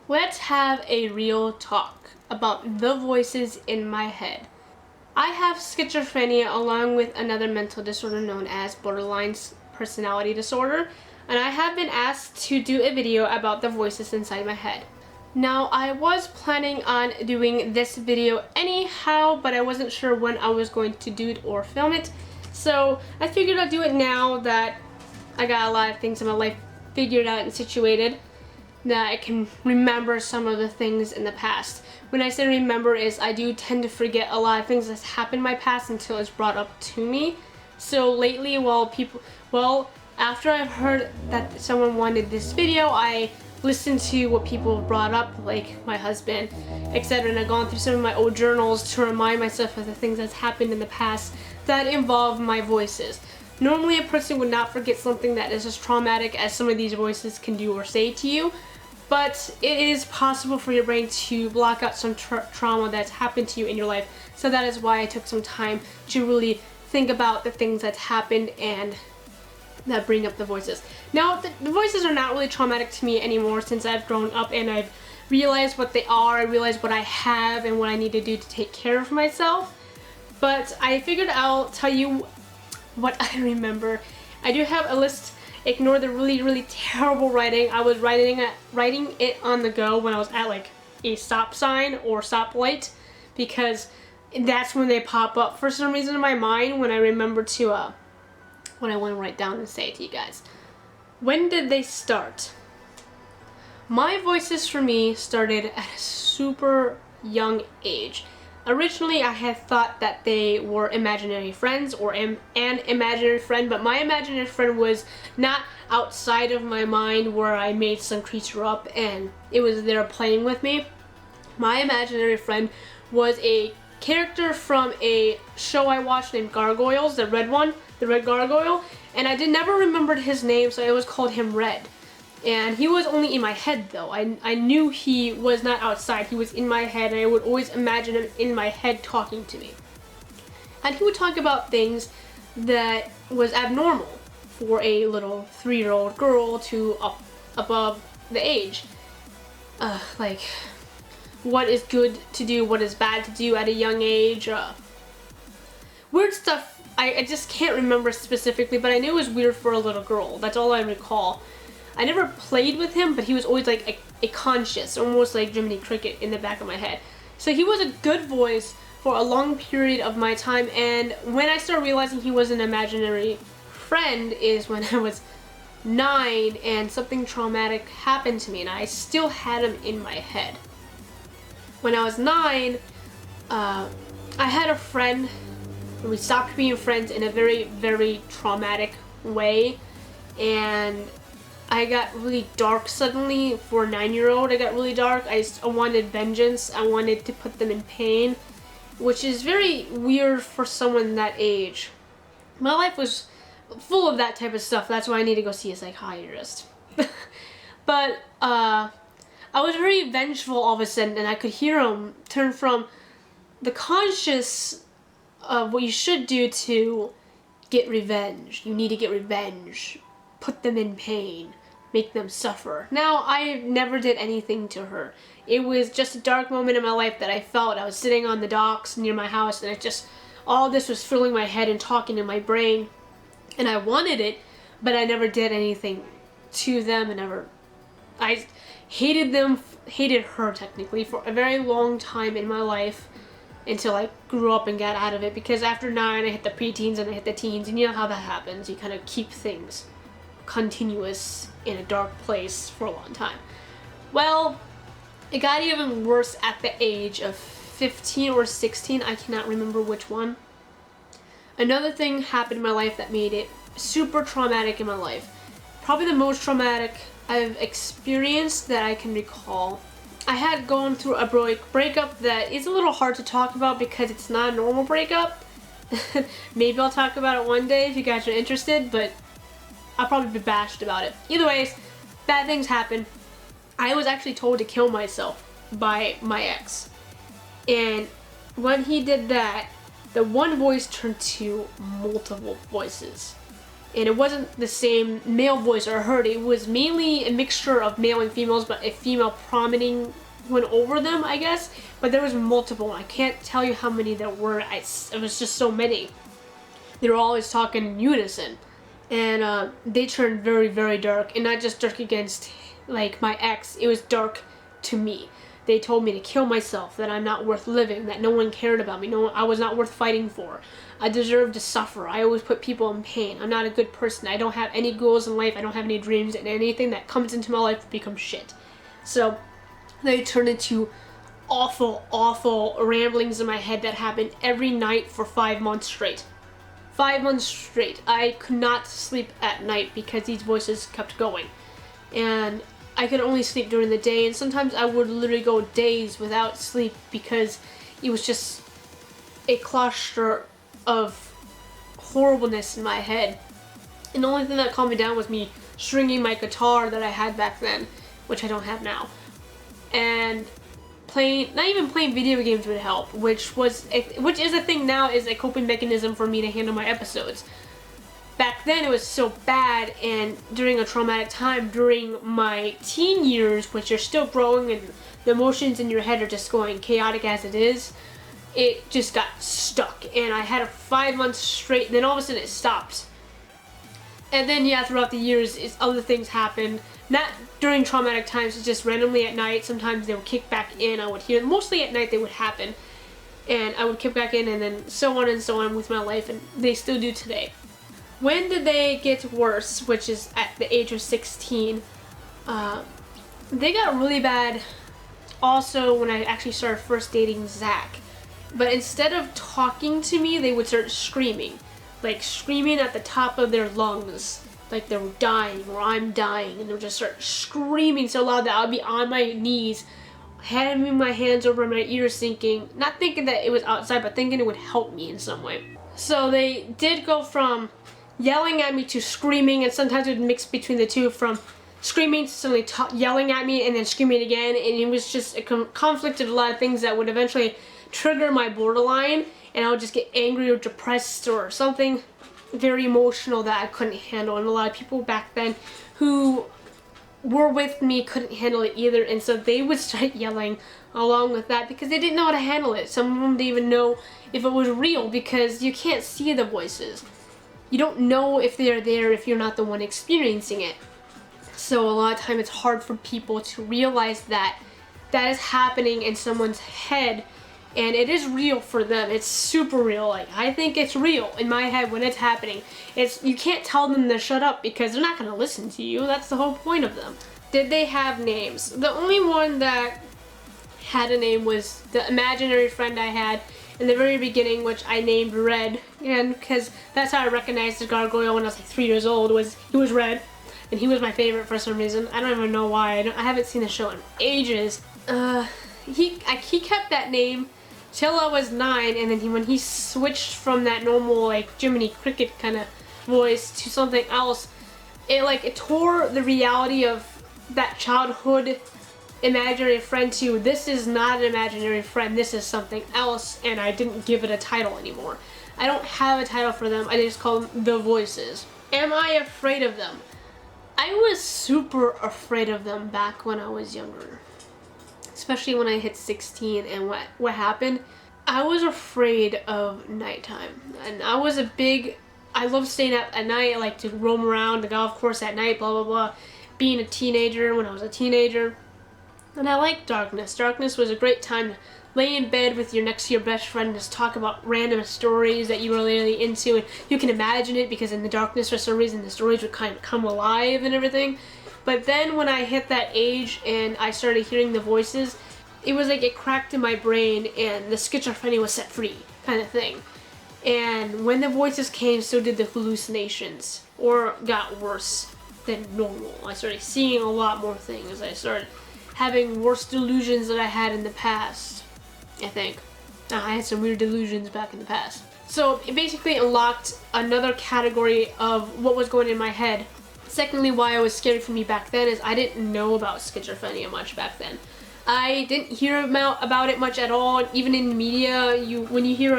Let's have a real talk about the voices in my head. I have schizophrenia along with another mental disorder known as borderline personality disorder, and I have been asked to do a video about the voices inside my head. Now, I was planning on doing this video anyhow, but I wasn't sure when I was going to do it or film it, so I figured I'd do it now that I got a lot of things in my life figured out and situated, that I can remember some of the things in the past. When I say remember is I do tend to forget a lot of things that's happened in my past until it's brought up to me. So lately, after I've heard that someone wanted this video, I listened to what people brought up, like my husband, etc. And I've gone through some of my old journals to remind myself of the things that's happened in the past that involve my voices. Normally a person would not forget something that is as traumatic as some of these voices can do or say to you, but it is possible for your brain to block out some trauma that's happened to you in your life. So that is why I took some time to really think about the things that happened and that bring up the voices. Now, the voices are not really traumatic to me anymore since I've grown up and I've realized what they are, I realized what I have and what I need to do to take care of myself. But I figured I'll tell you what I remember. I do have a list. Ignore the really terrible writing. I was writing it on the go when I was at like a stop sign or stoplight, because that's when they pop up for some reason in my mind when I remember to when I want to write down and say it to you guys. When did they start? My voices for me started at a super young age. Originally, I had thought that they were imaginary friends or an imaginary friend, but my imaginary friend was not outside of my mind where I made some creature up and it was there playing with me. My imaginary friend was a character from a show I watched named Gargoyles, the red gargoyle, and I never remembered his name, so I always called him Red. And he was only in my head though. I knew he was not outside, he was in my head, and I would always imagine him in my head talking to me. And he would talk about things that was abnormal for a little 3-year-old girl to up above the age. Like what is good to do, what is bad to do at a young age. Weird stuff, I just can't remember specifically, but I knew it was weird for a little girl. That's all I recall. I never played with him, but he was always like a conscious, almost like Jiminy Cricket in the back of my head. So he was a good voice for a long period of my time, and when I started realizing he was an imaginary friend is when I was 9 and something traumatic happened to me, and I still had him in my head. When I was 9, I had a friend, and we stopped being friends in a very traumatic way, and I got really dark suddenly. For a 9-year-old, I got really dark. I wanted vengeance. I wanted to put them in pain, which is very weird for someone that age. My life was full of that type of stuff. That's why I need to go see a psychiatrist. But I was very vengeful all of a sudden, and I could hear him turn from the conscious of what you should do to get revenge. You need to get revenge. Put them in pain, make them suffer. Now, I never did anything to her. It was just a dark moment in my life that I felt. I was sitting on the docks near my house, and all this was filling my head and talking in my brain, and I wanted it, but I never did anything to them, I hated her technically for a very long time in my life until I grew up and got out of it, because after 9 I hit the preteens and I hit the teens, and you know how that happens. You kind of keep things continuous in a dark place for a long time. Well, it got even worse at the age of 15 or 16, I cannot remember which one. Another thing happened in my life that made it super traumatic in my life. Probably the most traumatic I've experienced that I can recall. I had gone through a breakup that is a little hard to talk about because it's not a normal breakup. Maybe I'll talk about it one day if you guys are interested, but I'll probably be bashed about it. Either ways, bad things happen. I was actually told to kill myself by my ex. And when he did that, the one voice turned to multiple voices. And it wasn't the same male voice I heard. It was mainly a mixture of male and females, but a female prominent went over them, I guess. But there was multiple. I can't tell you how many there were. It was just so many. They were always talking in unison. And they turned very, very dark. And not just dark against, like, my ex. It was dark to me. They told me to kill myself, that I'm not worth living, that no one cared about me, I was not worth fighting for. I deserve to suffer. I always put people in pain. I'm not a good person. I don't have any goals in life. I don't have any dreams, and anything that comes into my life becomes shit. So they turned into awful, awful ramblings in my head that happened every night for 5 months straight. 5 months straight. I could not sleep at night because these voices kept going. And I could only sleep during the day, and sometimes I would literally go days without sleep because it was just a cluster of horribleness in my head. And the only thing that calmed me down was me stringing my guitar that I had back then, which I don't have now. And not even playing video games would help, which is a thing now, is a coping mechanism for me to handle my episodes. Back then it was so bad, and during a traumatic time during my teen years, which are still growing and the emotions in your head are just going chaotic as it is, it just got stuck. And I had 5 months straight, and then all of a sudden it stopped. And then yeah, throughout the years other things happened. Not during traumatic times, it's just randomly at night. Sometimes they would kick back in, I would hear them. Mostly at night they would happen. And I would kick back in, and then so on with my life, and they still do today. When did they get worse, which is at the age of 16, they got really bad also when I actually started first dating Zach. But instead of talking to me, they would start screaming. Like screaming at the top of their lungs. Like they were dying, or I'm dying, and they would just start screaming so loud that I would be on my knees, having my hands over my ears thinking, not thinking that it was outside, but thinking it would help me in some way. So they did go from yelling at me to screaming, and sometimes it would mix between the two, from screaming to suddenly yelling at me and then screaming again, and it was just a conflict of a lot of things that would eventually trigger my borderline, and I would just get angry or depressed or something very emotional that I couldn't handle. And a lot of people back then who were with me couldn't handle it either, and so they would start yelling along with that because they didn't know how to handle it. Some of them didn't even know if it was real because you can't see the voices. You don't know if they're there if you're not the one experiencing it. So a lot of time it's hard for people to realize that that is happening in someone's head, and it is real for them. It's super real. Like, I think it's real in my head when it's happening. You can't tell them to shut up because they're not going to listen to you. That's the whole point of them. Did they have names? The only one that had a name was the imaginary friend I had in the very beginning, which I named Red, and because that's how I recognized the gargoyle when I was like 3 years old. He was red, and he was my favorite for some reason. I don't even know why. I haven't seen the show in ages. He kept that name till I was 9, and then when he switched from that normal like Jiminy Cricket kind of voice to something else, it tore the reality of that childhood imaginary friend to, this is not an imaginary friend, this is something else, and I didn't give it a title anymore. I don't have a title for them, I just call them the voices. Am I afraid of them? I was super afraid of them back when I was younger. Especially when I hit 16, and what happened, I was afraid of nighttime. And I love staying up at night. I like to roam around the golf course at night, blah blah blah. Being a teenager, when I was a teenager. And I like darkness. Darkness was a great time to lay in bed with next to your best friend and just talk about random stories that you were really into, and you can imagine it because in the darkness for some reason the stories would kind of come alive and everything. But then when I hit that age and I started hearing the voices, it was like it cracked in my brain and the schizophrenia was set free kind of thing. And when the voices came, so did the hallucinations, or got worse than normal. I started seeing a lot more things. I started having worse delusions than I had in the past, I think. I had some weird delusions back in the past. So it basically unlocked another category of what was going in my head. Secondly, why it was scary for me back then is I didn't know about schizophrenia much back then. I didn't hear about it much at all. Even in the media, when you hear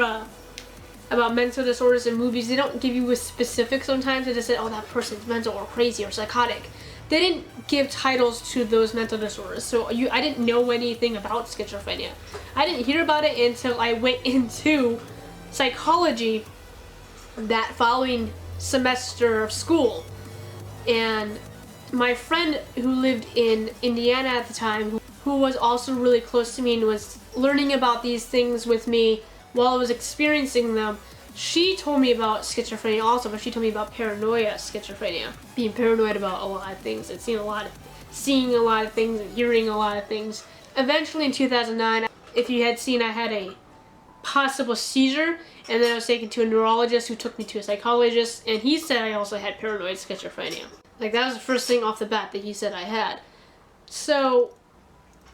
about mental disorders in movies, they don't give you a specific sometimes. They just say, oh, that person's mental or crazy or psychotic. They didn't give titles to those mental disorders, so I didn't know anything about schizophrenia. I didn't hear about it until I went into psychology that following semester of school. And my friend who lived in Indiana at the time, who was also really close to me and was learning about these things with me while I was experiencing them, she told me about schizophrenia also, but she told me about paranoia schizophrenia. Being paranoid about a lot of things and seeing a lot of things and hearing a lot of things. Eventually in 2009, if you had seen, I had a possible seizure, and then I was taken to a neurologist who took me to a psychologist, and he said I also had paranoid schizophrenia. Like, that was the first thing off the bat that he said I had. So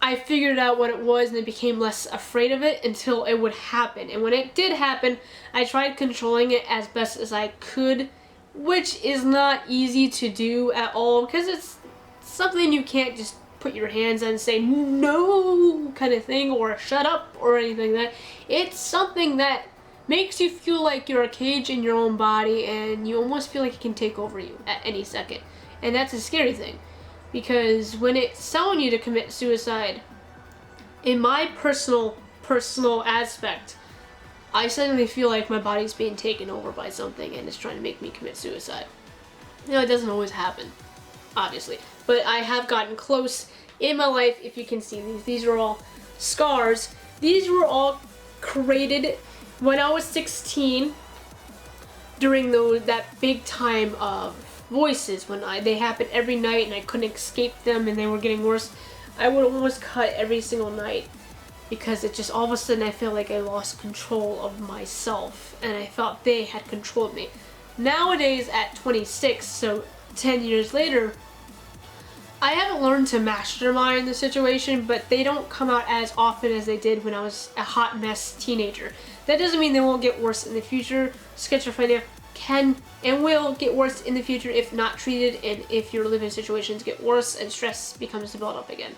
I figured out what it was and I became less afraid of it until it would happen. And when it did happen, I tried controlling it as best as I could, which is not easy to do at all because it's something you can't just put your hands on and say no kind of thing or shut up or anything like that. It's something that makes you feel like you're a cage in your own body and you almost feel like it can take over you at any second. And that's a scary thing. Because when it's telling you to commit suicide, in my personal aspect, I suddenly feel like my body's being taken over by something and it's trying to make me commit suicide. You know, it doesn't always happen, obviously. But I have gotten close in my life. If you can see these are all scars. These were all created when I was 16 during that big time of voices when they happened every night and I couldn't escape them and they were getting worse. I would almost cut every single night because it just all of a sudden I felt like I lost control of myself and I felt they had controlled me. Nowadays at 26, so 10 years later, I haven't learned to mastermind the situation, but they don't come out as often as they did when I was a hot mess teenager. That doesn't mean they won't get worse in the future. Schizophrenia can and will get worse in the future if not treated and if your living situations get worse and stress becomes to build up again.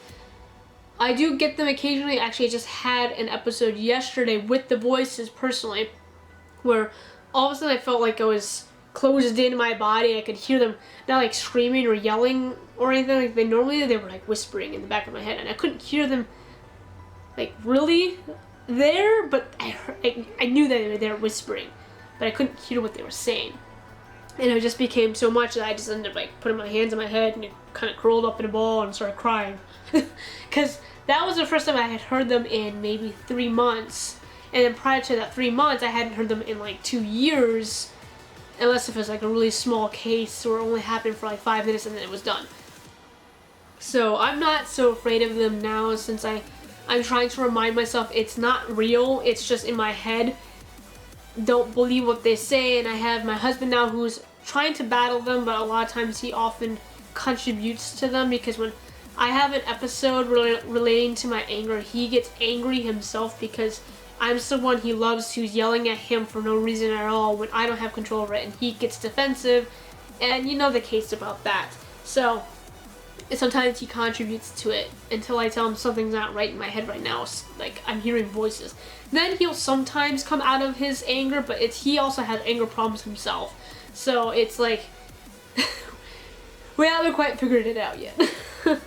I do get them occasionally. Actually, I just had an episode yesterday with the voices personally where all of a sudden I felt like I was closed in my body. I could hear them not like screaming or yelling or anything like they normally do. They were like whispering in the back of my head and I couldn't hear them like really there, but I knew that they were there whispering, but I couldn't hear what they were saying. And it just became so much that I just ended up like putting my hands on my head and it kind of curled up in a ball and started crying. Because that was the first time I had heard them in maybe 3 months. And then prior to that 3 months, I hadn't heard them in like 2 years. Unless if it was like a really small case or only happened for like 5 minutes and then it was done. So I'm not so afraid of them now since I'm trying to remind myself it's not real, it's just in my head. Don't believe what they say, and I have my husband now who's trying to battle them, but a lot of times he often contributes to them because when I have an episode relating to my anger, he gets angry himself because I'm someone he loves who's yelling at him for no reason at all when I don't have control over it, and he gets defensive, and you know the case about that. So sometimes he contributes to it until I tell him something's not right in my head right now, like I'm hearing voices. Then he'll sometimes come out of his anger, but he also has anger problems himself. So it's like, we haven't quite figured it out yet. The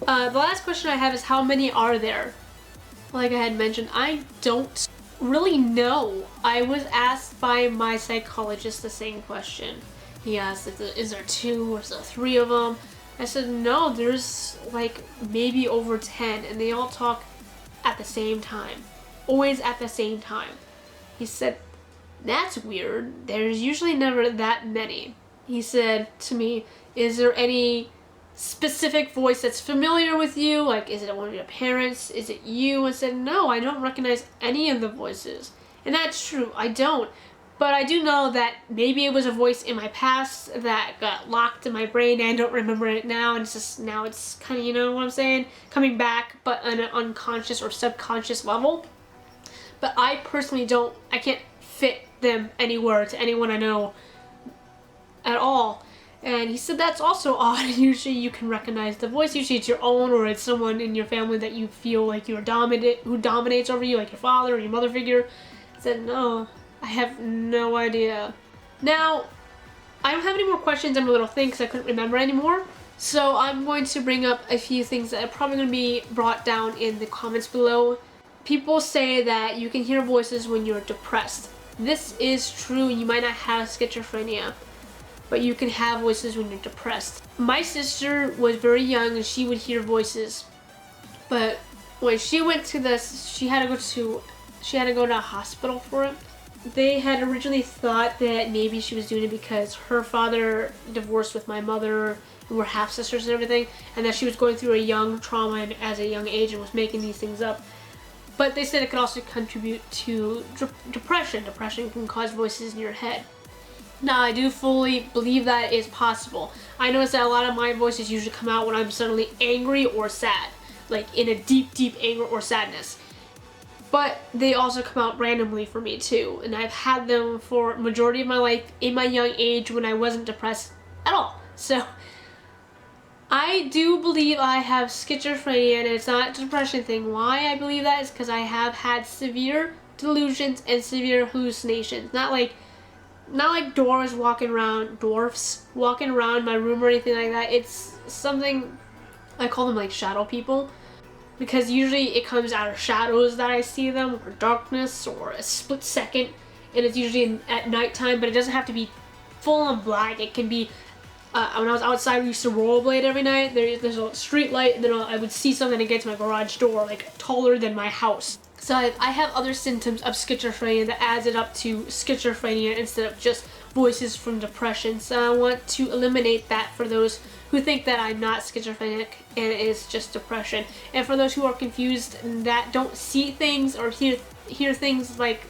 last question I have is how many are there? Like I had mentioned, I don't really know. I was asked by my psychologist the same question. He asked, is there 2 or is there 3 of them? I said, no, there's like maybe over 10 and they all talk at the same time. Always at the same time. He said, that's weird. There's usually never that many. He said to me, is there any specific voice that's familiar with you? Like, is it one of your parents? Is it you? I said, no, I don't recognize any of the voices. And that's true, I don't. But I do know that maybe it was a voice in my past that got locked in my brain and I don't remember it now, and it's just now it's kind of, you know what I'm saying, coming back, but on an unconscious or subconscious level. But I personally I can't fit them anywhere to anyone I know at all. And he said that's also odd. Usually you can recognize the voice. Usually it's your own or it's someone in your family that you feel like who dominates over you, like your father or your mother figure. I said, no, I have no idea. Now, I don't have any more questions on my little thing because I couldn't remember anymore. So I'm going to bring up a few things that are probably going to be brought down in the comments below. People say that you can hear voices when you're depressed. This is true. You might not have schizophrenia, but you can have voices when you're depressed. My sister was very young and she would hear voices, but when she went to this, she had to go to a hospital for it. They had originally thought that maybe she was doing it because her father divorced with my mother and we're half sisters and everything, and that she was going through a young trauma as a young age and was making these things up. But they said it could also contribute to depression. Depression can cause voices in your head. Now, I do fully believe that is possible. I notice that a lot of my voices usually come out when I'm suddenly angry or sad, like in a deep, deep anger or sadness. But they also come out randomly for me too, and I've had them for majority of my life in my young age when I wasn't depressed at all. So I do believe I have schizophrenia, and it's not a depression thing. Why I believe that is because I have had severe delusions and severe hallucinations. Not like dwarfs walking around my room or anything like that. It's something, I call them like shadow people, because usually it comes out of shadows that I see them, or darkness, or a split second, and it's usually at nighttime, but it doesn't have to be full on black. It can be, when I was outside, we used to rollerblade every night. There's a street light, and then I would see something against my garage door, like taller than my house. So I have other symptoms of schizophrenia that adds it up to schizophrenia instead of just voices from depression. So I want to eliminate that for those who think that I'm not schizophrenic and it is just depression. And for those who are confused and that don't see things or hear things like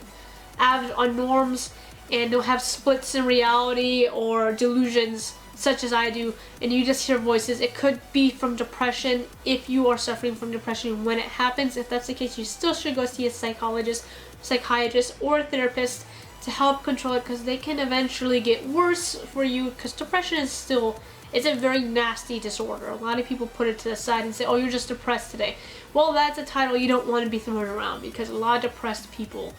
on norms and don't have splits in reality or delusions such as I do, and you just hear voices, it could be from depression if you are suffering from depression when it happens. If that's the case, you still should go see a psychologist, psychiatrist, or a therapist to help control it, because they can eventually get worse for you, because depression is still, it's a very nasty disorder. A lot of people put it to the side and say, oh, you're just depressed today. Well, that's a title you don't want to be throwing around, because a lot of depressed people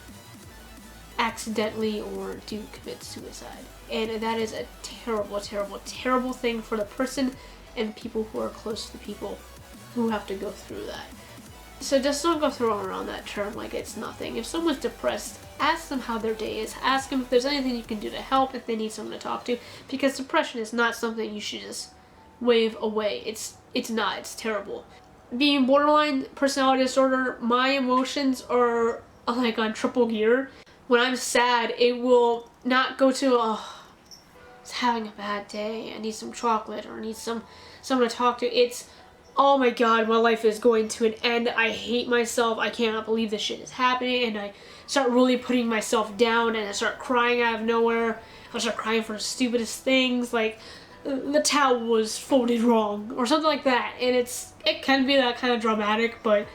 accidentally or do commit suicide. And that is a terrible, terrible, terrible thing for the person and people who are close to the people who have to go through that. So just don't go throwing around that term like it's nothing. If someone's depressed, ask them how their day is. Ask them if there's anything you can do to help, if they need someone to talk to, because depression is not something you should just wave away. It's not. It's terrible. Being borderline personality disorder, my emotions are like on triple gear. When I'm sad, it will not go to, oh, it's having a bad day, I need some chocolate, or I need someone to talk to. It's, oh my god, my life is going to an end, I hate myself, I cannot believe this shit is happening, and I start really putting myself down, and I start crying out of nowhere. I start crying for the stupidest things, like the towel was folded wrong, or something like that. And it can be that kind of dramatic, but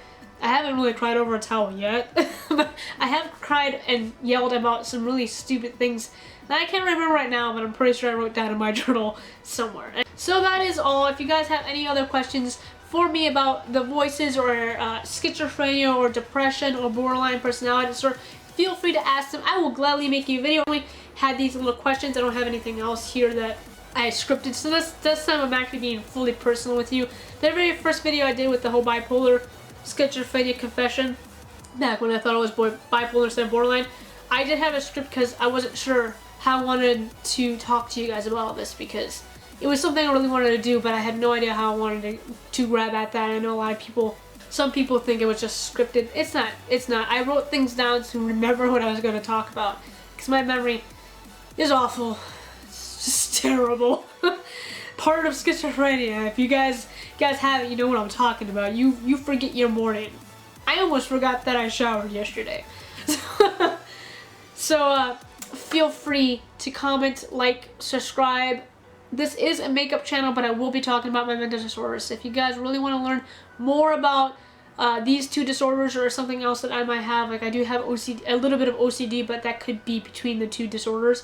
I haven't really cried over a towel yet. But I have cried and yelled about some really stupid things that I can't remember right now, but I'm pretty sure I wrote down in my journal somewhere. So that is all. If you guys have any other questions for me about the voices, or schizophrenia, or depression, or borderline personality disorder, feel free to ask them. I will gladly make you a video. I only had these little questions. I don't have anything else here that I scripted. So this time I'm actually being fully personal with you. The very first video I did with the whole bipolar schizophrenia confession, back when I thought I was bipolar instead of borderline, I did have a script because I wasn't sure how I wanted to talk to you guys about all this, because it was something I really wanted to do, but I had no idea how I wanted to grab at that. I know a lot of people, some people think it was just scripted. It's not. It's not. I wrote things down to remember what I was going to talk about, because my memory is awful. It's just terrible. Part of schizophrenia. If you guys have it, you know what I'm talking about. You forget your morning. I almost forgot that I showered yesterday. So feel free to comment, like, subscribe. This is a makeup channel, but I will be talking about my mental disorders. So if you guys really want to learn more about these two disorders, or something else that I might have, like I do have OCD, a little bit of OCD, but that could be between the two disorders,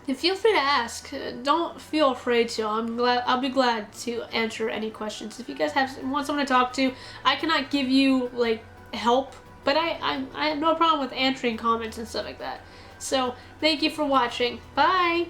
then feel free to ask. Don't feel afraid to. I'll be glad to answer any questions. If you guys want someone to talk to, I cannot give you like help But I have no problem with answering comments and stuff like that. So, thank you for watching. Bye!